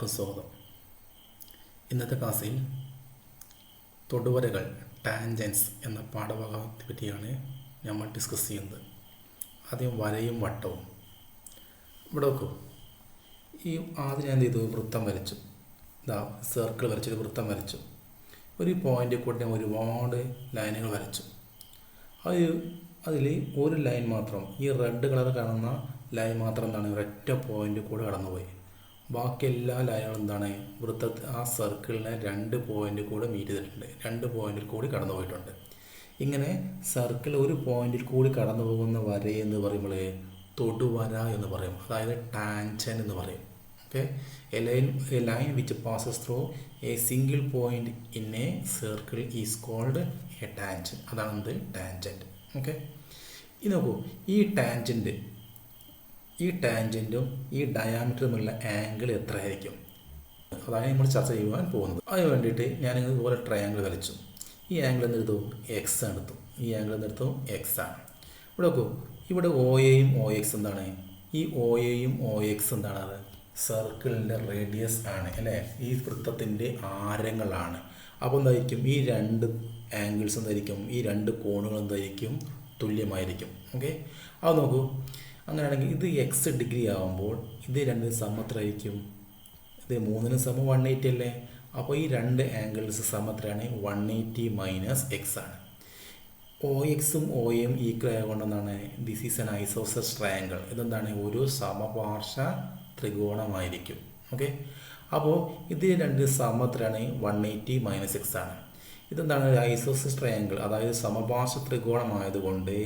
എല്ലാവർക്കും സ്വാഗതം. ഇന്നത്തെ ക്ലാസ്സിൽ തൊടുവരകൾ ടാൻജൻസ് എന്ന പാഠഭാഗത്തെ പറ്റിയാണ് നമ്മൾ ഡിസ്കസ് ചെയ്യുന്നത്. ആദ്യം വരയും വട്ടവും. ഇവിടെ നോക്കൂ, ഈ ആദ്യം ഞാൻ എന്ത് ചെയ്തു, വൃത്തം വരച്ചു. സർക്കിൾ വരച്ചൊരു വൃത്തം വരച്ചു. ഒരു പോയിൻ്റിൽ കൂടെ ഞാൻ ഒരുപാട് ലൈനുകൾ വരച്ചു. അതിൽ ഒരു ലൈൻ മാത്രം, ഈ റെഡ് കളർ കാണുന്ന ലൈൻ മാത്രം എന്താണ്, ഒരൊറ്റ പോയിൻ്റിൽ കൂടെ കടന്നുപോയി. ബാക്കി എല്ലാ ലൈനുകളും എന്താണ്, ആ സർക്കിളിനെ 2 പോയിൻ്റിൽ കൂടെ മീറ്റ് ചെയ്തിട്ടുണ്ട്, 2 പോയിൻ്റിൽ കൂടി കടന്നു പോയിട്ടുണ്ട്. ഇങ്ങനെ സർക്കിൾ ഒരു പോയിൻ്റിൽ കൂടി കടന്നു പോകുന്ന വരയെന്ന് പറയുമ്പോൾ തൊടുവര എന്ന് പറയും, അതായത് ടാൻജൻ എന്ന് പറയും. Okay, a line which passes through a single point in a circle is called a tangent. അതാണ് എന്ത്, ടാൻജൻറ്റ്. ഓക്കെ, ഇത് നോക്കൂ, ഈ ടാൻജൻറ്റും ഈ ഡയാമീറ്ററും തമ്മിലുള്ള ആംഗിൾ എത്രയായിരിക്കും, അതാണ് നമ്മൾ ചർച്ച ചെയ്യുവാൻ പോകുന്നത്. അതിന് വേണ്ടിയിട്ട് ഞാൻ ഇതുപോലെ ട്രയാങ്കിൾ വരച്ചു. ഈ ആംഗിൾ എന്തെടുത്തു, എക്സ് എടുത്തു. ഈ ആംഗിൾ എന്തെടുത്തു, എക്സ് ആണ്. ഇവിടെ നോക്കൂ, ഇവിടെ ഒ എയും ഒ എക്സ് എന്താണ്, ഈ ഒ എയും ഒ എക്സ് എന്താണ്, സർക്കിളിൻ്റെ റേഡിയസ് ആണ് അല്ലേ, ഈ വൃത്തത്തിൻ്റെ ആരങ്ങളാണ്. അപ്പോൾ എന്തായിരിക്കും, ഈ 2 ആംഗിൾസ് എന്തായിരിക്കും, ഈ 2 കോണുകൾ എന്തായിരിക്കും, തുല്യമായിരിക്കും. ഓക്കെ, അത് നോക്കൂ, അങ്ങനെയാണെങ്കിൽ ഇത് എക്സ് ഡിഗ്രി ആകുമ്പോൾ ഇത് 2 സമത്രയായിരിക്കും, ഇത് 3 സമം 180 അല്ലേ. അപ്പോൾ ഈ 2 ആംഗിൾസ് സമത്രയാണ്, 180 മൈനസ് എക്സ് ആണ്. ഒ എക്സും ഒ എയും ഈക്വൽ ആയതുകൊണ്ടെന്നാണ് this is an isosceles triangle. ഇതെന്താണ്, ഒരു സമപാർശ്വ ത്രികോണമായിരിക്കും. ഓക്കെ, അപ്പോൾ ഇത് 2 സമത്രയാണ്, 180 മൈനസ് എക്സ് ആണ്. ഇതെന്താണ്, ഒരു ഐസോസെൽസ് ട്രയാങ്കിൾ, അതായത് സമപാർശ്വ ത്രികോണമായതുകൊണ്ട്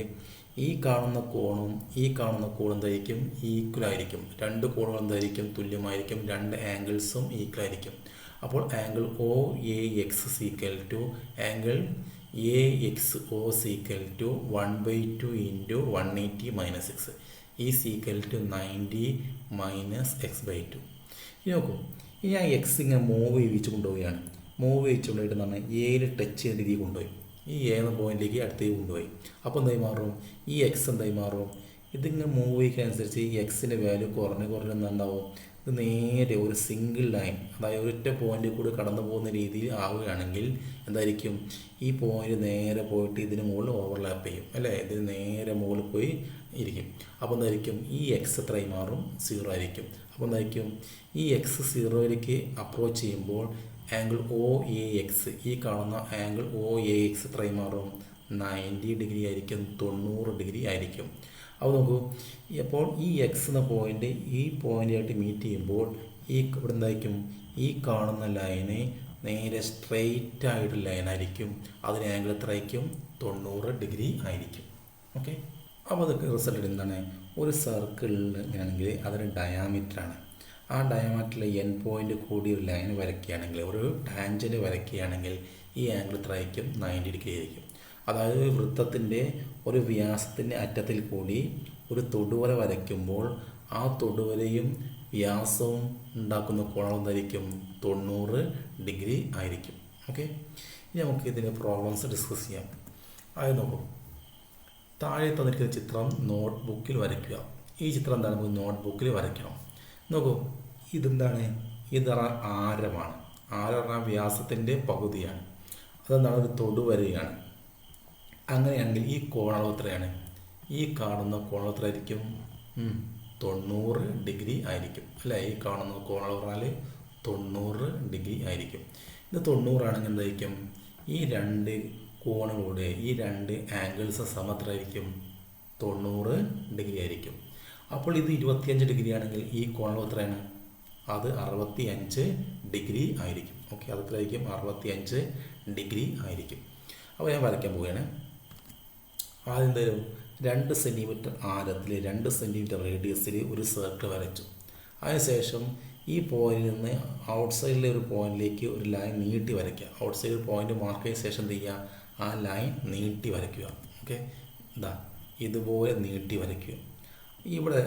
ഈ കാണുന്ന കോണും ഈ കാണുന്ന കോണും എന്തായിരിക്കും, ഈക്വൽ ആയിരിക്കും. 2 കോണുകൾ എന്തായിരിക്കും, തുല്യമായിരിക്കും. 2 ആംഗിൾസും ഈക്വൽ ആയിരിക്കും. അപ്പോൾ angle O A X is equal to angle A X O is equal to 1/2 into 180 minus X ഈ സീക്വൽ ടു 90 മൈനസ് x/2. ഇനി നോക്കൂ, ഇനി ഞാൻ എക്സ് ഇങ്ങനെ മൂവ് ചെയ്യിച്ച് കൊണ്ടുപോവുകയാണ്. മൂവ് ചെയ്യിച്ച് കൊണ്ടുപോയിട്ട് എന്ന് പറഞ്ഞാൽ എയിൽ ടച്ച് ചെയ്യുന്ന രീതിയിൽ കൊണ്ടുപോയി, ഈ എന്ന പോയിന്റിലേക്ക് അടുത്തേക്ക് കൊണ്ടുപോയി. അപ്പോൾ എന്തായി മാറും, ഈ എക്സ് എന്തായി മാറും, ഇതിങ്ങനെ മൂവ് ചെയ്യുന്നതനുസരിച്ച് ഈ എക്സിൻ്റെ വാല്യൂ കുറഞ്ഞെന്നുണ്ടാവും. ഇത് നേരെ ഒരു സിംഗിൾ ലൈൻ, അതായത് ഒരൊറ്റ പോയിന്റിൽ കൂടി കടന്നു പോകുന്ന രീതിയിൽ ആവുകയാണെങ്കിൽ എന്തായിരിക്കും, ഈ പോയിന്റ് നേരെ പോയിട്ട് ഇതിന് മുകളിൽ ഓവർലാപ്പ് ചെയ്യും അല്ലേ, ഇതിന് നേരെ മുകളിൽ പോയി ഇരിക്കും. അപ്പോൾ എന്തായിരിക്കും, ഈ എക്സ് എത്രയായി മാറും, 0 ആയിരിക്കും. അപ്പോൾ എന്തായിരിക്കും, ഈ എക്സ് 0ലേക്ക് അപ്രോച്ച് ചെയ്യുമ്പോൾ ആംഗിൾ ഒ എ എക്സ്, ഈ കാണുന്ന ആംഗിൾ ഒ എ എക്സ് എത്രയും മാറും, 90 ഡിഗ്രി ആയിരിക്കും, 90 ഡിഗ്രി ആയിരിക്കും. അപ്പോൾ നോക്കൂ, അപ്പോൾ ഈ എക്സ് എന്ന പോയിൻ്റ് ഈ പോയിൻ്റായിട്ട് മീറ്റ് ചെയ്യുമ്പോൾ ഇവിടെ എന്തായിരിക്കും, ഈ കാണുന്ന ലൈന് നേരെ സ്ട്രെയിറ്റ് ആയിട്ട് ലൈനായിരിക്കും. അതിന് ആംഗിൾ എത്ര ആയിരിക്കും, 90 ഡിഗ്രി ആയിരിക്കും. ഓക്കെ, അപ്പോൾ അതൊക്കെ റിസൾട്ട് എന്താണ്, ഒരു സർക്കിളിനാണെങ്കിൽ അതിന് ഡയാമീറ്ററാണ്. ആ ഡയമീറ്ററിൽ എൻ പോയിൻ്റ് കൂടി ഒരു ലൈൻ വരയ്ക്കുകയാണെങ്കിൽ, ഒരു ടാൻജൻറ്റ് വരയ്ക്കുകയാണെങ്കിൽ ഈ ആംഗിൾ എത്ര ആയിരിക്കും, 90 ഡിഗ്രി ആയിരിക്കും. അതായത് വൃത്തത്തിൻ്റെ ഒരു വ്യാസത്തിൻ്റെ അറ്റത്തിൽ കൂടി ഒരു തൊടുവര വരയ്ക്കുമ്പോൾ ആ തൊടുവരയും വ്യാസവും ഉണ്ടാക്കുന്ന കോണം എന്തായിരിക്കും, 90 ഡിഗ്രി ആയിരിക്കും. ഓക്കെ, ഇനി നമുക്ക് ഇതിൻ്റെ പ്രോബ്ലംസ് ഡിസ്കസ് ചെയ്യാം. അത് നോക്കൂ, താഴെ തന്നിരിക്കുന്ന ചിത്രം നോട്ട് ബുക്കിൽ വരയ്ക്കുക. ഈ ചിത്രം എന്താണ്, നമുക്ക് നോട്ട് ബുക്കിൽ വരയ്ക്കണം. നോക്കൂ, ഇതെന്താണ്, ഇത് ആരമാണ്. ആരം വ്യാസത്തിൻ്റെ പകുതിയാണ്. അതെന്താണ്, ഒരു തൊടുവരയാണ്. അങ്ങനെയാണെങ്കിൽ ഈ കോണളവ് എത്രയാണ്, ഈ കാണുന്ന കോണളവ് എത്ര ആയിരിക്കും, 90 ഡിഗ്രി ആയിരിക്കും അല്ലേ. ഈ കാണുന്ന കോണളവ് പറഞ്ഞാൽ 90 ഡിഗ്രി ആയിരിക്കും. ഇത് 90 ആണെങ്കിൽ എന്തായിരിക്കും, ഈ 2 കോണുകളുടെ ഈ 2 ആംഗിൾസ് സമത്രയായിരിക്കും, 90 ഡിഗ്രി ആയിരിക്കും. അപ്പോൾ ഇത് 25 ഡിഗ്രി ആണെങ്കിൽ ഈ കോണളവ് എത്രയാണ്, അത് 65 ഡിഗ്രി ആയിരിക്കും. ഓക്കെ, അതെത്രയായിരിക്കും, 65 ഡിഗ്രി ആയിരിക്കും. അപ്പോൾ ഞാൻ വരയ്ക്കാൻ പോവുകയാണ്. ആദ്യം എന്തായാലും 2 സെൻറ്റിമീറ്റർ ആരത്തിൽ 2 സെൻറ്റിമീറ്റർ റേഡിയസിൽ ഒരു സർക്കിൾ വരച്ചു. അതിനുശേഷം ഈ പോയിന്റിൽ നിന്ന് ഔട്ട്സൈഡിലെ ഒരു പോയിന്റിലേക്ക് ഒരു ലൈൻ നീട്ടി വരയ്ക്കുക. ഔട്ട്സൈഡ് ഒരു പോയിന്റ് മാർക്ക് ചെയ്ത ശേഷം എന്ത് ചെയ്യുക, ആ ലൈൻ നീട്ടി വരയ്ക്കുക. ഓക്കെ, ഇതുപോലെ നീട്ടി വരയ്ക്കുക. ഇവിടെ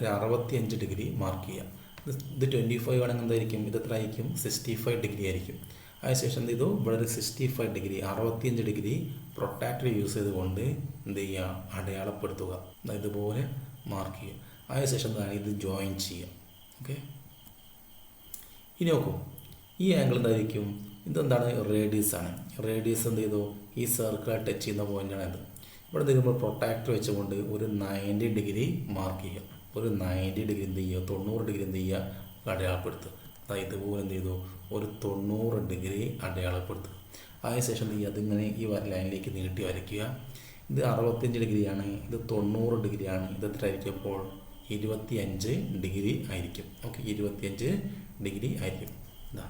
65 ഡിഗ്രി മാർക്ക് ചെയ്യുക. ഇത് 25 ആണെങ്കിൽ എന്തായിരിക്കും, ഇത് എത്ര ആയിരിക്കും, 65 ഡിഗ്രി ആയിരിക്കും. അതിനുശേഷം എന്ത് ചെയ്തു, ഇവിടെ ഒരു 65 ഡിഗ്രി 65 ഡിഗ്രി പ്രൊട്ടാക്ടർ യൂസ് ചെയ്തുകൊണ്ട് എന്ത് ചെയ്യുക, അടയാളപ്പെടുത്തുക. ഇതുപോലെ മാർക്ക് ചെയ്യുക. അതിനുശേഷം ഇത് ജോയിൻ ചെയ്യുക. ഓക്കെ, ഇനി നോക്കൂ, ഈ ആംഗിൾ എന്തായിരിക്കും? ഇതെന്താണ്? റേഡിയസ് ആണ്. റേഡിയസ് എന്ത് ചെയ്തു? ഈ സർക്കിൾ ടച്ച് ചെയ്യുന്ന പോയിൻ്റാണ് ഇത്. ഇവിടെ നമ്മൾ പ്രൊട്ടാക്ടർ വെച്ചുകൊണ്ട് ഒരു 90 ഡിഗ്രി മാർക്ക് ചെയ്യുക. ഒരു 90 ഡിഗ്രി എന്ത് ചെയ്യുക? 90 ഡിഗ്രി എന്ത് ചെയ്യുക? അടയാളപ്പെടുത്തുക. അതായത് ഇതുപോലെ എന്ത് ചെയ്തു? ഒരു 90 ഡിഗ്രി അടയാളപ്പെടുത്തുക. അതിനുശേഷം എന്ത് ചെയ്യുക? അതിങ്ങനെ ഈ ലൈനിലേക്ക് നീട്ടി വരയ്ക്കുക. ഇത് 65 ഡിഗ്രിയാണ്, ഇത് 90 ഡിഗ്രിയാണ്. ഇത് എത്ര ആയിരിക്കും? അപ്പോൾ 25 ഡിഗ്രി ആയിരിക്കും. ഓക്കെ, 25 ഡിഗ്രി ആയിരിക്കും. ഇതാ,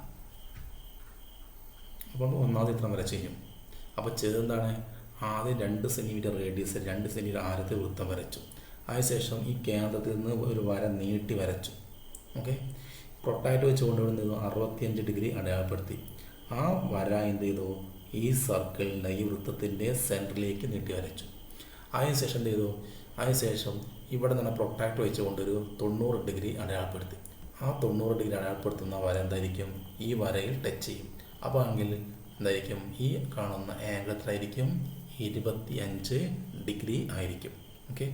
അപ്പോൾ ഒന്നാമത് ഇത്ര വരെ ചെയ്യും. അപ്പോൾ ചെയ്തെന്താണ്? ആദ്യം 2 സെൻറ്റിമീറ്റർ റേഡിയസ്, 2 സെൻറ്റിമീറ്റർ ആരത്തെ വൃത്തം വരച്ചു. അതിനുശേഷം ഈ കേന്ദ്രത്തിൽ നിന്ന് ഒരു വര നീട്ടി വരച്ചു. ഓക്കെ, പ്രൊട്ടാക്ടർ വെച്ചുകൊണ്ട് എന്ത് ചെയ്തു? 65 ഡിഗ്രി അടയാളപ്പെടുത്തി. ആ വര എന്ത് ചെയ്തു? ഈ സർക്കിളിൻ്റെ, ഈ വൃത്തത്തിൻ്റെ സെൻറ്ററിലേക്ക് നീട്ടി വരച്ചു. അതിനുശേഷം എന്ത് ചെയ്തു? അതിനുശേഷം ഇവിടെ നിന്ന് പ്രൊട്ടാക്ടർ വെച്ചുകൊണ്ടൊരു 90 ഡിഗ്രി അടയാളപ്പെടുത്തി. ആ 90 ഡിഗ്രി അടയാളപ്പെടുത്തുന്ന വര എന്തായിരിക്കും? ഈ വരയിൽ ടച്ച് ചെയ്യും. അപ്പോൾ എങ്കിൽ എന്തായിരിക്കും? ഈ കാണുന്ന ആംഗിൾ എത്രയായിരിക്കും? 25 ഡിഗ്രി ആയിരിക്കും. ഓക്കെ,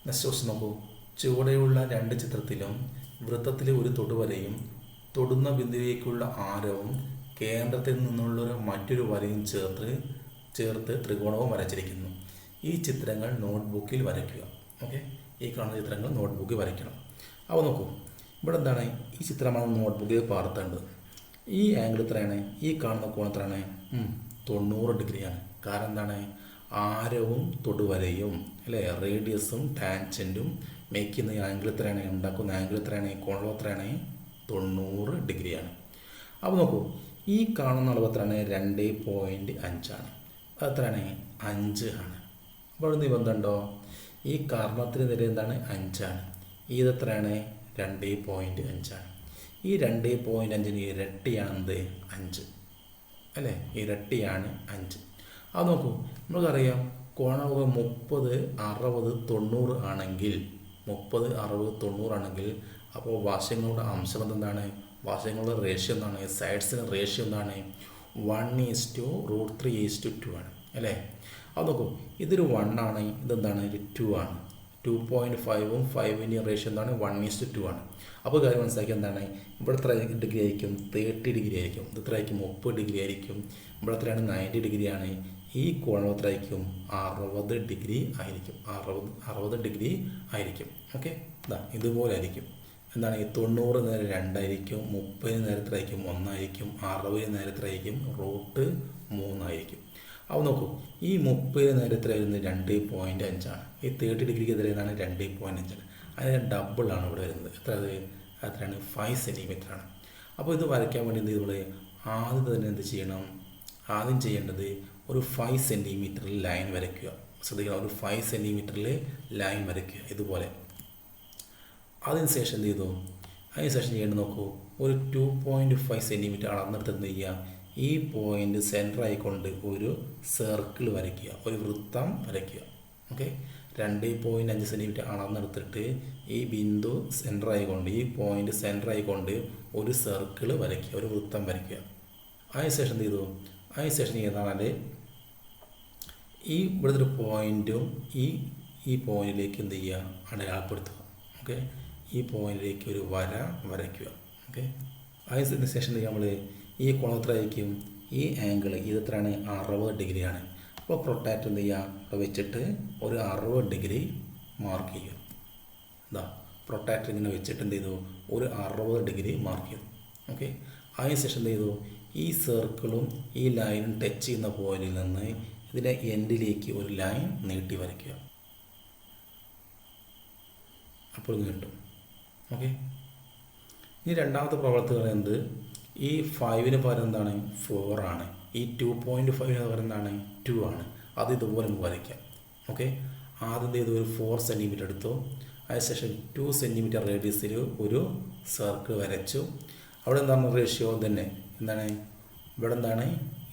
നെക്സ്റ്റ് ക്വസ്റ്റ്യൻ നോക്കൂ. ചുവടെയുള്ള 2 ചിത്രത്തിലും വൃത്തത്തിലെ ഒരു തൊടുവരയും തൊടുന്ന ബിന്ദുവിലേക്കുള്ള ആരവും കേന്ദ്രത്തിൽ നിന്നുള്ളൊരു മറ്റൊരു വരയും ചേർത്ത് ത്രികോണവും വരച്ചിരിക്കുന്നു. ഈ ചിത്രങ്ങൾ നോട്ട്ബുക്കിൽ വരയ്ക്കുക. ഓക്കെ, ഈ കാണുന്ന ചിത്രങ്ങൾ നോട്ട്ബുക്കിൽ വരയ്ക്കണം. അപ്പോൾ നോക്കൂ, ഇവിടെ എന്താണ്? ഈ ചിത്രമാണ് നോട്ട്ബുക്കിൽ പകർത്തേണ്ടത്. ഈ ആംഗിൾ എത്രയാണ്? ഈ കാണുന്ന കോൺ എത്രയാണ്? 90 ഡിഗ്രിയാണ്. കാരണം എന്താണ്? ആരവും തൊടുവരയും അല്ലേ, റേഡിയസും ടാൻജൻറ്റും മേക്ക് ചെയ്യുന്ന ആംഗിൾ എത്രയാണ്? ഉണ്ടാക്കുന്ന ആംഗിൾ എത്രയാണ്? കോണളവ് എത്രയാണ്? 90 ഡിഗ്രിയാണ്. അപ്പോൾ നോക്കൂ, ഈ കാണുന്ന അളവ് എത്രയാണ്? 2.5 ആണ്. അത് എത്രയാണ്? 5 ആണ്. അപ്പോൾ അവിടെ നിബന്ധമുണ്ടോ? ഈ കർണത്തിന് നിര എന്താണ്? 5 ആണ്. ഇത് എത്രയാണ്? 2.5 ആണ്. ഈ 2.5 ഇരട്ടിയാണെന്ത്? 5 അല്ലേ, ഇരട്ടിയാണ് 5. അത് നോക്കൂ, നമുക്കറിയാം കോണളവ് 30, 60, 90 ആണെങ്കിൽ 30, 60, 90 ആണെങ്കിൽ അപ്പോൾ വശങ്ങളുടെ അംശം എന്താണ്? വശങ്ങളുടെ റേഷ്യോ എന്താണ്? സൈഡ്സിന് റേഷ്യോ എന്താണ്? 1:√3:2 ആണ് അല്ലേ. അത് നോക്കൂ, ഇതൊരു 1 ആണ്, ഇതെന്താണ്? ഒരു 2 ആണ്. 2.5ഉം 5ൻ്റെ റേഷ്യോ എന്താണ്? 1:2 ആണ്. അപ്പോൾ കാര്യം മനസ്സിലാക്കി എന്താണ്? ഇവിടെ എത്ര ഡിഗ്രി ആയിരിക്കും? 30 ഡിഗ്രി ആയിരിക്കും. ഇത് എത്ര ആയിരിക്കും? 30 ഡിഗ്രി ആയിരിക്കും. ഇവിടെ എത്രയാണ്? 90 ഡിഗ്രിയാണ്. ഈ കോണം എത്ര ആയിരിക്കും? 60 ഡിഗ്രി ആയിരിക്കും. 60 ഡിഗ്രി ആയിരിക്കും. ഓക്കെ, ഇതാ ഇതുപോലെ ആയിരിക്കും. എന്താണ്? ഈ 90 നേരെ 2 ആയിരിക്കും, 30 നേരെ എത്ര ആയിരിക്കും? 1 ആയിരിക്കും, 60 നേരെ എത്ര ആയിരിക്കും? √3 ആയിരിക്കും. അപ്പോൾ നോക്കൂ, ഈ 30 നേരെ എത്ര വരുന്നത്? 2.5 ആണ്. ഈ 30 ഡിഗ്രിക്ക് എത്രയാണ്? 2.5 ആണ്. അതിന് ഡബിളാണ് ഇവിടെ വരുന്നത്. എത്രയാണ്? 5 സെൻറ്റിമീറ്റർ ആണ്. അപ്പോൾ ഇത് വരയ്ക്കാൻ വേണ്ടി എന്ത് ചെയ്തോളൂ? ആദ്യം തന്നെ എന്ത് ചെയ്യണം? ആദ്യം ചെയ്യേണ്ടത് ഒരു 5 സെൻറ്റിമീറ്ററിൽ ലൈൻ വരയ്ക്കുക. ശ്രദ്ധിക്കണം, ഒരു 5 സെൻറ്റിമീറ്ററിൽ ലൈൻ വരയ്ക്കുക ഇതുപോലെ. അതിനുശേഷം എന്ത് ചെയ്തു? അതിനുശേഷം ചെയ്യേണ്ടത് നോക്കൂ, ഒരു 2.5 സെൻറ്റിമീറ്റർ അളന്നെടുത്ത് എന്ത് ചെയ്യുക? ഈ പോയിൻ്റ് സെൻറ്റർ ആയിക്കൊണ്ട് ഒരു സർക്കിൾ വരയ്ക്കുക, ഒരു വൃത്തം വരയ്ക്കുക. ഓക്കെ, 2.5 സെൻറ്റിമീറ്റർ അളന്നെടുത്തിട്ട് ഈ ബിന്ദു സെൻറ്റർ ആയിക്കൊണ്ട്, ഈ പോയിൻ്റ് സെൻറ്റർ ആയിക്കൊണ്ട് ഒരു സർക്കിൾ വരയ്ക്കുക, ഒരു വൃത്തം വരയ്ക്കുക. അതിനുശേഷം എന്ത് ചെയ്തു? അതിനുശേഷം ചെയ്താൽ ഈ ഇവിടുത്തെ ഒരു പോയിൻറ്റും ഈ പോയിന്റിലേക്ക് എന്ത് ചെയ്യുക? അടയാളപ്പെടുത്തുക. ഓക്കെ, ഈ പോയിന്റിലേക്ക് ഒരു വര വരയ്ക്കുക. ഓക്കെ, അതിന് ശേഷം നമ്മൾ ഈ കോണം എത്ര ആയിരിക്കും? ഈ ആംഗിൾ ഇത് എത്രയാണ്? 60 ഡിഗ്രിയാണ്. അപ്പോൾ പ്രൊട്ടാക്ടർ എന്ത് ചെയ്യുക? അവിടെ വെച്ചിട്ട് ഒരു 60 ഡിഗ്രി മാർക്ക് ചെയ്യുക. എന്താ, പ്രൊട്ടാക്ടർ ഇങ്ങനെ വെച്ചിട്ട് എന്ത് ചെയ്തു? ഒരു 60 ഡിഗ്രി മാർക്ക് ചെയ്തു. ഓക്കെ, അതിന് ശേഷം എന്ത് ചെയ്തു? ഈ സർക്കിളും ഈ ലൈനും ടച്ച് ചെയ്യുന്ന പോയിന്റിൽ നിന്ന് ഇതിൻ്റെ എൻഡിലേക്ക് ഒരു ലൈൻ നീട്ടി വരയ്ക്കുക. അപ്പോൾ ഇത് കിട്ടും. ഓക്കെ, ഇനി രണ്ടാമത്തെ പ്രവർത്തി പറയുന്നത് ഈ 5ന് പകരം എന്താണ്? 4 ആണ്. ഈ 2.5ന് പകരം എന്താണ്? 2 ആണ്. അത് ഇതുപോലെ നമുക്ക് വരയ്ക്കാം. ഓക്കെ, ആദ്യം ചെയ്ത് ഒരു 4 സെൻറ്റിമീറ്റർ എടുത്തു. അതിനുശേഷം 2 സെൻറ്റിമീറ്റർ റേഡിയസിൽ ഒരു സർക്കിൾ വരച്ചു. അവിടെ എന്താണ്? റേഷ്യോ തന്നെ എന്താണ്? ഇവിടെ എന്താണ്?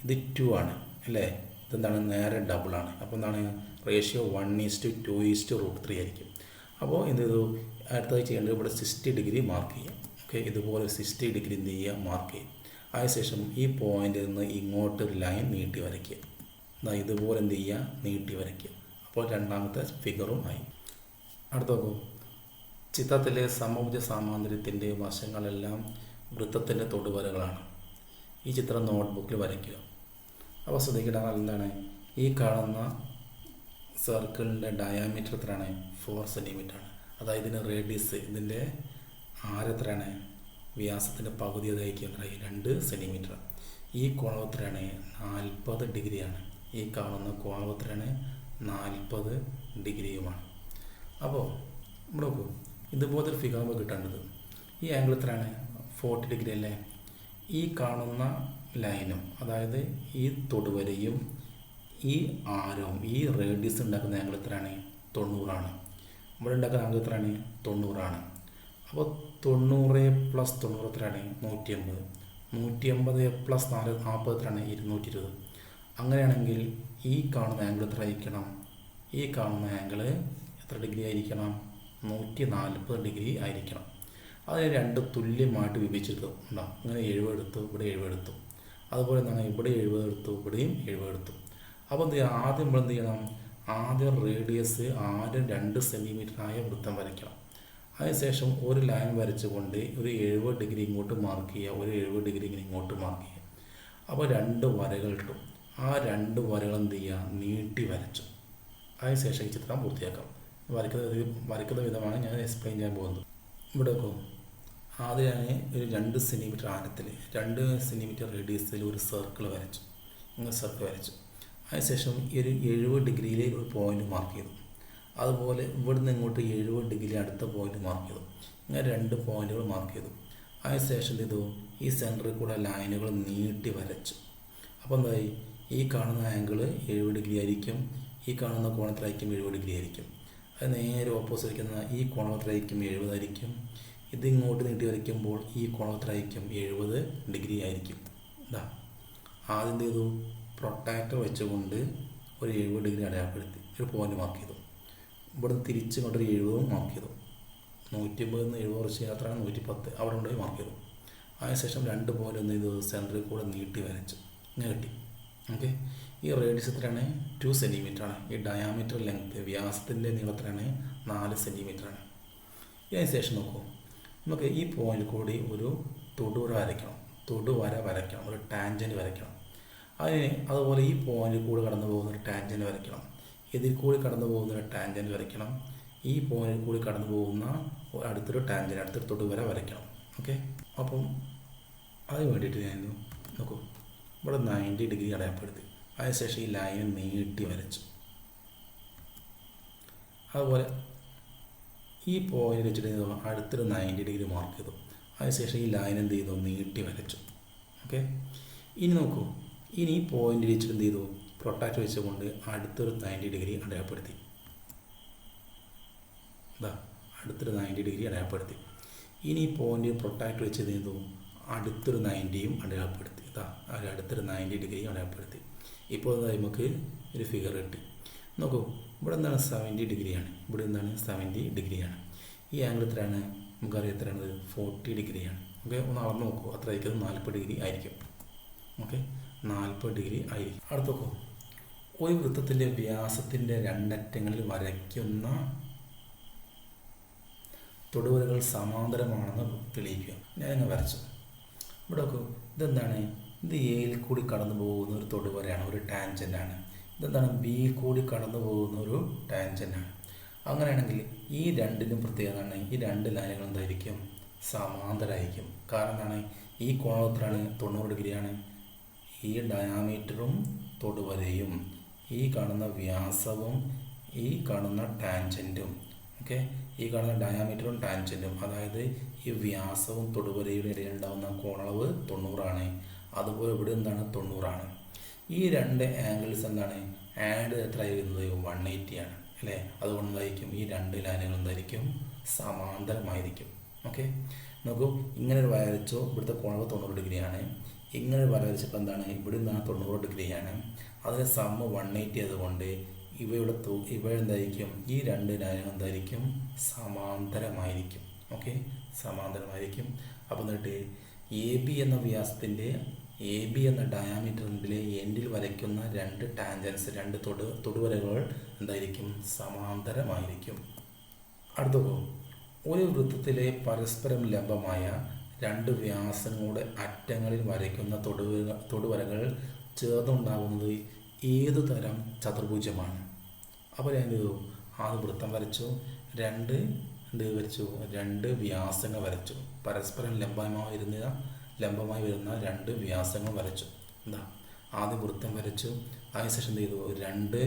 ഇത് 2 ആണ് അല്ലേ. ഇതെന്താണ്? നേരെ ഡബിളാണ്. അപ്പോൾ എന്താണ്? റേഷ്യോ 1:2:√3 ആയിരിക്കും. അപ്പോൾ എന്ത് ചെയ്തു? അടുത്തതായി ചെയ്യേണ്ടത് ഇവിടെ 60 ഡിഗ്രി മാർക്ക് ചെയ്യാം. ഓക്കെ, ഇതുപോലെ 60 ഡിഗ്രി എന്ത് ചെയ്യുക? മാർക്ക് ചെയ്യും. അതിനുശേഷം ഈ പോയിന്റിൽ നിന്ന് ഇങ്ങോട്ട് ഒരു ലൈൻ നീട്ടി വരയ്ക്കുക. ഇതുപോലെ എന്ത് ചെയ്യുക? നീട്ടി വരയ്ക്കുക. അപ്പോൾ രണ്ടാമത്തെ ഫിഗറും ആയി. അടുത്ത നോക്കൂ, ചിത്രത്തിലെ സമഭുജ സാമാന്തര്യത്തിൻ്റെ വശങ്ങളെല്ലാം വൃത്തത്തിൻ്റെ തൊടുവരകളാണ്. ഈ ചിത്രം നോട്ട്ബുക്കിൽ വരയ്ക്കുക. അപ്പോൾ ശ്രദ്ധിക്കേണ്ട എന്താണ്, ഈ കാണുന്ന സർക്കിളിൻ്റെ ഡയാമീറ്റർ എത്രയാണ്? 4 സെൻറ്റിമീറ്റർ ആണ്. അതായത് ഇതിൻ്റെ റേഡിയസ്, ഇതിൻ്റെ ആരെത്രയാണ്? വ്യാസത്തിൻ്റെ പകുതി അതായിരിക്കും 2 സെൻറ്റിമീറ്റർ. ഈ കോണം എത്രയാണ്? 40 ഡിഗ്രിയാണ്. ഈ കാണുന്ന കോണം എത്രയാണ്? 40 ഡിഗ്രിയുമാണ്. അപ്പോൾ ഇവിടെ നോക്കൂ, ഇതുപോലത്തെ ഫിഗർ നമുക്ക് കിട്ടേണ്ടത്. ഈ ആംഗിൾ എത്രയാണ്? 40 ഡിഗ്രി അല്ലേ? ഈ കാണുന്ന ലൈനും, അതായത് ഈ തൊടുവരയും ഈ ആരവും ഈ റേഡിയസ് ഉണ്ടാക്കുന്ന ആംഗിൾ എത്രയാണ്? 90 ആണ്. ഇവിടെ ഉണ്ടാക്കുന്ന ആംഗിൾ എത്രയാണ്? 90 ആണ്. അപ്പോൾ 90 + 90 എത്രയാണ്? 180. 180 + 40 എത്രയാണ്? 220. അങ്ങനെയാണെങ്കിൽ ഈ കാണുന്ന ആംഗിൾ എത്ര ആയിരിക്കണം? ഈ കാണുന്ന ആംഗിൾ എത്ര ഡിഗ്രി ആയിരിക്കണം? 140 ഡിഗ്രി ആയിരിക്കണം. അതിന് 2 തുല്യമായിട്ട് വിഭജിച്ചെടുത്തു. ഉണ്ടോ? ഇങ്ങനെ 70 എടുത്തു, ഇവിടെ 70 എടുത്തു. അതുപോലെ എന്താണ്, ഇവിടെ 70 എടുത്തു, ഇവിടെയും 70 എടുത്തു. അപ്പോൾ ആദ്യം നമ്മൾ എന്ത് ചെയ്യണം? ആദ്യം റേഡിയസ് ആദ്യം 2 സെൻറ്റിമീറ്റർ ആയ വൃത്തം വരയ്ക്കണം. അതിനുശേഷം ഒരു ലൈൻ വരച്ചുകൊണ്ട് ഒരു 70 ഡിഗ്രി ഇങ്ങോട്ട് മാർക്ക് ചെയ്യുക, ഒരു 70 ഡിഗ്രി ഇങ്ങോട്ട് മാർക്ക് ചെയ്യുക. അപ്പോൾ 2 വരകൾ കിട്ടും. ആ 2 വരകൾ എന്ത് ചെയ്യുക? നീട്ടി വരച്ചു. അതിനുശേഷം ഈ ചിത്രം പൂർത്തിയാക്കാം. വരയ്ക്കുന്ന വിധമാണ് ഞാൻ എക്സ്പ്ലെയിൻ ചെയ്യാൻ പോകുന്നത്. ഇവിടെ നോക്കൂ, ആദ്യം ഞാൻ ഒരു 2 സെൻറ്റിമീറ്റർ ആഴത്തിൽ 2 സെൻറ്റിമീറ്റർ റേഡിയസിൽ ഒരു സർക്കിൾ വരച്ചു. ഇങ്ങനെ സർക്കിൾ വരച്ചു. അതിനുശേഷം ഈ ഒരു 70 ഡിഗ്രിയിലേക്ക് ഒരു പോയിന്റ് മാർക്ക് ചെയ്തു. അതുപോലെ ഇവിടുന്ന് ഇങ്ങോട്ട് 70 ഡിഗ്രി അടുത്ത പോയിന്റ് മാർക്ക് ചെയ്തു. ഇങ്ങനെ 2 പോയിന്റുകൾ മാർക്ക് ചെയ്തു. അതിനുശേഷം ഇത് ഈ സെൻറ്ററിൽ കൂടെ ലൈനുകൾ നീട്ടി വരച്ചു. അപ്പോൾ എന്തായി? ഈ കാണുന്ന ആംഗിൾ 70 ഡിഗ്രി ആയിരിക്കും, ഈ കാണുന്ന കോണത്തിലായിരിക്കും 70 ഡിഗ്രി ആയിരിക്കും. അത് നേരെ ഓപ്പോസിറ്റ് ഇരിക്കുന്ന ഈ കോണത്തിലായിരിക്കും 70 ആയിരിക്കും. ഇത് ഇങ്ങോട്ട് നീട്ടി വരയ്ക്കുമ്പോൾ ഈ കോണത്തിലായിരിക്കും 70 ഡിഗ്രി ആയിരിക്കും. ഇതാ ആദ്യം എന്ത് ചെയ്തു? പ്രൊട്ടാക്ടർ വെച്ചുകൊണ്ട് ഒരു 70 ഡിഗ്രി അടയാളപ്പെടുത്തി ഒരു പോയിന്റ് മാർക്ക് ചെയ്തു. ഇവിടെ തിരിച്ച് ഇങ്ങോട്ടൊരു 70 മാർക്ക് ചെയ്തു. 180 നിന്ന് 70 കുറച്ച് യാത്രയാണ് 110. അവിടെ കൊണ്ടുപോയി മാർക്ക് ചെയ്തു. അതിനുശേഷം 2 പോയിന്റ് എന്ത് ചെയ്തു? സെൻറ്ററിൽ കൂടെ നീട്ടി വരച്ചു. ഇങ്ങനെ കിട്ടി. ഓക്കെ. ഈ റേഡിയസ് എത്രയാണ്? 2 സെൻറ്റിമീറ്റർ ആണ്. ഈ ഡയാമീറ്റർ ലെങ്ത്, വ്യാസത്തിൻ്റെ നീളത്തിലാണ് 4 സെൻറ്റിമീറ്റർ ആണ്. അതിനുശേഷം നോക്കൂ, നമുക്ക് ഈ പോയിന്റ് കൂടി ഒരു തൊടുവര വരയ്ക്കണം. തൊടുവര വരയ്ക്കണം, ഒരു ടാൻജൻറ്റ് വരയ്ക്കണം. അതുപോലെ ഈ പോയിന്റിൽ കൂടി കടന്നു പോകുന്ന ഒരു ടാൻജൻറ്റ് വരയ്ക്കണം. ഇതിൽ കൂടി കടന്നു പോകുന്ന ഒരു ടാൻജൻറ്റ് വരയ്ക്കണം. ഈ പോയിന്റിൽ കൂടി കടന്നു പോകുന്ന അടുത്തൊരു ടാൻജൻറ്റ്, അടുത്തൊരു തൊടുവര വരയ്ക്കണം. ഓക്കെ. അപ്പം അതിന് വേണ്ടിയിട്ട് ഞാൻ നോക്കൂ, ഇവിടെ 90 ഡിഗ്രി അടയാളപ്പെടുത്തി. അതിനുശേഷം ഈ ലൈൻ നീട്ടി വരച്ചു. അതുപോലെ ഈ പോയിന്റ് വെച്ചിട്ട് അടുത്തൊരു 90 ഡിഗ്രി മാർക്ക് ചെയ്തു. അതിനുശേഷം ഈ ലൈൻ എന്ത് ചെയ്തു? നീട്ടി വരച്ചു. ഓക്കെ. ഇനി നോക്കൂ, ഇനി ഈ പോയിന്റ് വെച്ചിട്ട് എന്ത് ചെയ്തു? പ്രൊട്ടാക്ട് വെച്ചുകൊണ്ട് അടുത്തൊരു 90 ഡിഗ്രി അടയാളപ്പെടുത്തി. അടുത്തൊരു 90 ഡിഗ്രി അടയാളപ്പെടുത്തി. ഇനി ഈ പോയിന്റ് പ്രൊട്ടാക്ട് വെച്ച് എന്ത് ചെയ്തു? അടുത്തൊരു 90യും അടയാളപ്പെടുത്തി. അടുത്തൊരു 90 ഡിഗ്രി അടയാളപ്പെടുത്തി. ഇപ്പോൾ നമുക്ക് ഒരു ഫിഗർ കിട്ടി. നോക്കൂ, ഇവിടെ എന്താണ്? 70 ഡിഗ്രിയാണ്. ഇവിടെ എന്താണ്? 70 ഡിഗ്രിയാണ്. ഈ ആംഗിൾ എത്രയാണ്? നമുക്കറിയാം എത്രയാണ്? 40 ഡിഗ്രിയാണ്. ഓക്കെ. ഒന്ന് അളന്ന് നോക്കൂ, അത്ര ആയിരിക്കും? 40 ഡിഗ്രി ആയിരിക്കും. ഓക്കെ, 40 ഡിഗ്രി ആയിരിക്കും. അടുത്ത് നോക്കൂ, ഒരു വൃത്തത്തിൻ്റെ വ്യാസത്തിൻ്റെ 2 അറ്റങ്ങളിൽ വരയ്ക്കുന്ന തൊടുവരകൾ സമാന്തരമാണെന്ന് തെളിയിക്കുക. ഞാനിങ്ങനെ വരച്ചു. ഇവിടെ നോക്കൂ, ഇതെന്താണ്? ഇത് എയിൽ കൂടി കടന്നു പോകുന്ന ഒരു തൊടുവരയാണ്, ഒരു ടാൻജൻ്റാണ്. ഇതെന്താണ്? ബിയിൽ കൂടി കടന്നു പോകുന്ന ഒരു ടാൻജൻ്റാണ്. അങ്ങനെയാണെങ്കിൽ ഈ രണ്ടിനും പ്രത്യേകത എന്താണ്? ഈ 2 ലൈനുകൾ എന്തായിരിക്കും? സമാന്തരമായിരിക്കും. കാരണം എന്താണ്? ഈ കോണത്തിലാണ് 90 ഡിഗ്രിയാണ്. ഈ ഡയാമീറ്ററും തൊടുവരയും ഈ കാണുന്ന വ്യാസവും ഈ കാണുന്ന ടാൻജൻറ്റും, ഓക്കെ, ഈ കാണുന്ന ഡയാമീറ്ററും ടാൻജൻറ്റും, അതായത് ഈ വ്യാസവും തൊടുവരയുടെ ഇടയിൽ ഉണ്ടാകുന്ന കോണളവ് 90 ആണ്. അതുപോലെ ഇവിടെ എന്താണ്? 90 ആണ്. ഈ 2 ആംഗിൾസ് എന്താണ്? ആഡ് എത്ര ആയിരിക്കുന്നത്? 180 ആണ് അല്ലേ? അതുകൊണ്ടായിരിക്കും ഈ 2 ലൈനുകൾ എന്തായിരിക്കും? സമാന്തരമായിരിക്കും. ഓക്കെ. നോക്കൂ, ഇങ്ങനെ ഒരു വരച്ചോ, ഇവിടുത്തെ കോണളവ് 90 ഡിഗ്രിയാണ്. ഇങ്ങനെ വരച്ചപ്പോൾ എന്താണ്? ഇവിടെ നിന്നാണ് 90 ഡിഗ്രിയാണ്. അതിന് സമ്മ 180 ആയതുകൊണ്ട് ഇവ എന്തായിരിക്കും? ഈ 2 ലൈനുകൾ എന്തായിരിക്കും? സമാന്തരമായിരിക്കും. ഓക്കെ, സമാന്തരമായിരിക്കും. അപ്പോൾ എന്നിട്ട് എ ബി എന്ന വ്യാസത്തിൻ്റെ എ ബി എന്ന ഡയാമീറ്ററിൻ്റെ എൻഡിൽ വരയ്ക്കുന്ന 2 ടാൻജൻസ്, 2 തൊടുവരകൾ എന്തായിരിക്കും? സമാന്തരമായിരിക്കും. അടുത്തത് ഒരു വൃത്തത്തിലെ പരസ്പരം ലംബമായ രണ്ട് വ്യാസങ്ങളുടെ അറ്റങ്ങളിൽ വരയ്ക്കുന്ന തൊടുവരകൾ ചേർന്നുണ്ടാകുന്നത് ഏതു തരം ചതുർഭുജമാണ്? അപ്പോൾ ഞാൻ എന്ത് ചെയ്തു? ആദ്യം വൃത്തം വരച്ചു, രണ്ട് വ്യാസങ്ങൾ വരച്ചു, പരസ്പരം ലംബമായി വരുന്ന രണ്ട് വ്യാസങ്ങൾ വരച്ചു. എന്താ, ആദ്യം വൃത്തം വരച്ചു, അതിനുശേഷം എന്ത് ചെയ്തു? രണ്ട്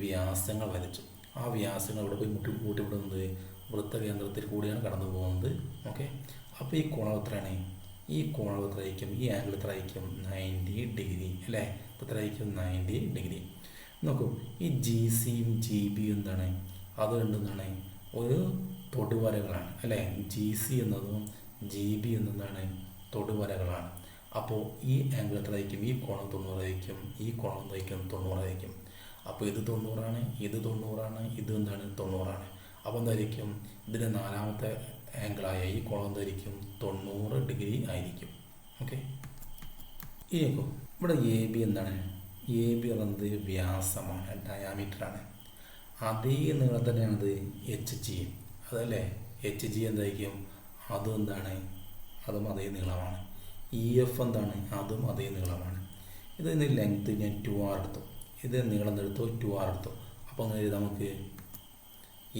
വ്യാസങ്ങൾ വരച്ചു. ആ വ്യാസങ്ങൾ ഇവിടെ പോയി കൂട്ടിവിടുന്നത് വൃത്തകേന്ദ്രത്തിൽ കൂടിയാണ് കടന്നു പോകുന്നത്. ഓക്കെ, അപ്പോൾ ഈ കോണം എത്രയാണ്? ഈ കോണം എത്രയായിരിക്കും? ഈ ആംഗിൾ എത്രയായിരിക്കും? 90 ഡിഗ്രി അല്ലേ? എത്രയായിരിക്കും? 90 ഡിഗ്രി. നോക്കൂ, ഈ ജി സിയും ജി ബിയും എന്താണ്? അത് രണ്ടെന്താണ്? ഒരു തൊടുവരകളാണ് അല്ലേ? ജി സി എന്നതും ജി ബി എന്നതാണ് തൊടുവരകളാണ്. അപ്പോൾ ഈ ആംഗിൾ എത്രയായിരിക്കും? ഈ കോണം 90 ആയിരിക്കും, ഈ കോണം എന്തായിരിക്കും? 90 ആയിരിക്കും. അപ്പോൾ ഇത് 90 ഇത് 90 ഇത് എന്താണ്? 90. അപ്പോൾ എന്തായിരിക്കും? ഇതിൻ്റെ നാലാമത്തെ ആംഗിളായ ഈ കോണം എന്തായിരിക്കും? 90 ഡിഗ്രി ആയിരിക്കും. ഓക്കെ, ഈ ഇവിടെ എ ബി എന്താണ്? എ ബി എന്നത് വ്യാസമാണ്, ഡയാമീറ്ററാണ്. അതേ നീളം തന്നെയാണത് എച്ച് ജി, അതല്ലേ? എച്ച് ജി എന്തായിരിക്കും? അതും എന്താണ്? അതും അതേ നീളമാണ്. ഇ എഫ് എന്താണ്? അതും അതേ നീളമാണ്. ഇതിൻ്റെ ലെങ്ത് ഞാൻ 2r എടുത്തു, ഇത് നീളം എടുത്തു 2r എടുത്തു. അപ്പോൾ അങ്ങനെ നമുക്ക്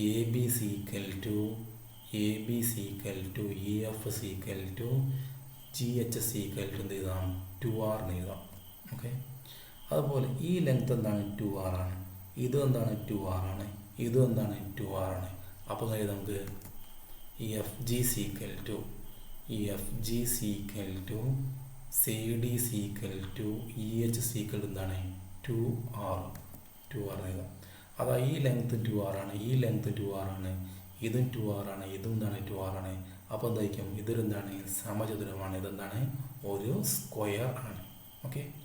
A B equal to E F equal to G H equal to എന്ത് എഴുതാം? 2r എഴുതാം. ഓക്കെ, അതുപോലെ ഈ ലെങ്ത് എന്താണ്? 2r ആണ്. ഇതും എന്താണ്? 2r ആണ്. ഇതും എന്താണ്? 2r ആണ്. അപ്പോൾ നമുക്ക് F G equal to C D equal to E H equal എന്താണ്? 2r എഴുതാം. അതാ ഈ ലെങ്ത് 2r ആണ്, ഈ ലെങ്ത് 2r ആണ്, ഇതും 2r ആണ്, ഇതും എന്താണ്? 2r ആണ്. അപ്പോൾ എന്തായിരിക്കും? ഇതൊരു എന്താണ്? സമചതുരമാണ്. ഇതെന്താണ്? ഒരു സ്ക്വയർ ആണ്. ഓക്കെ.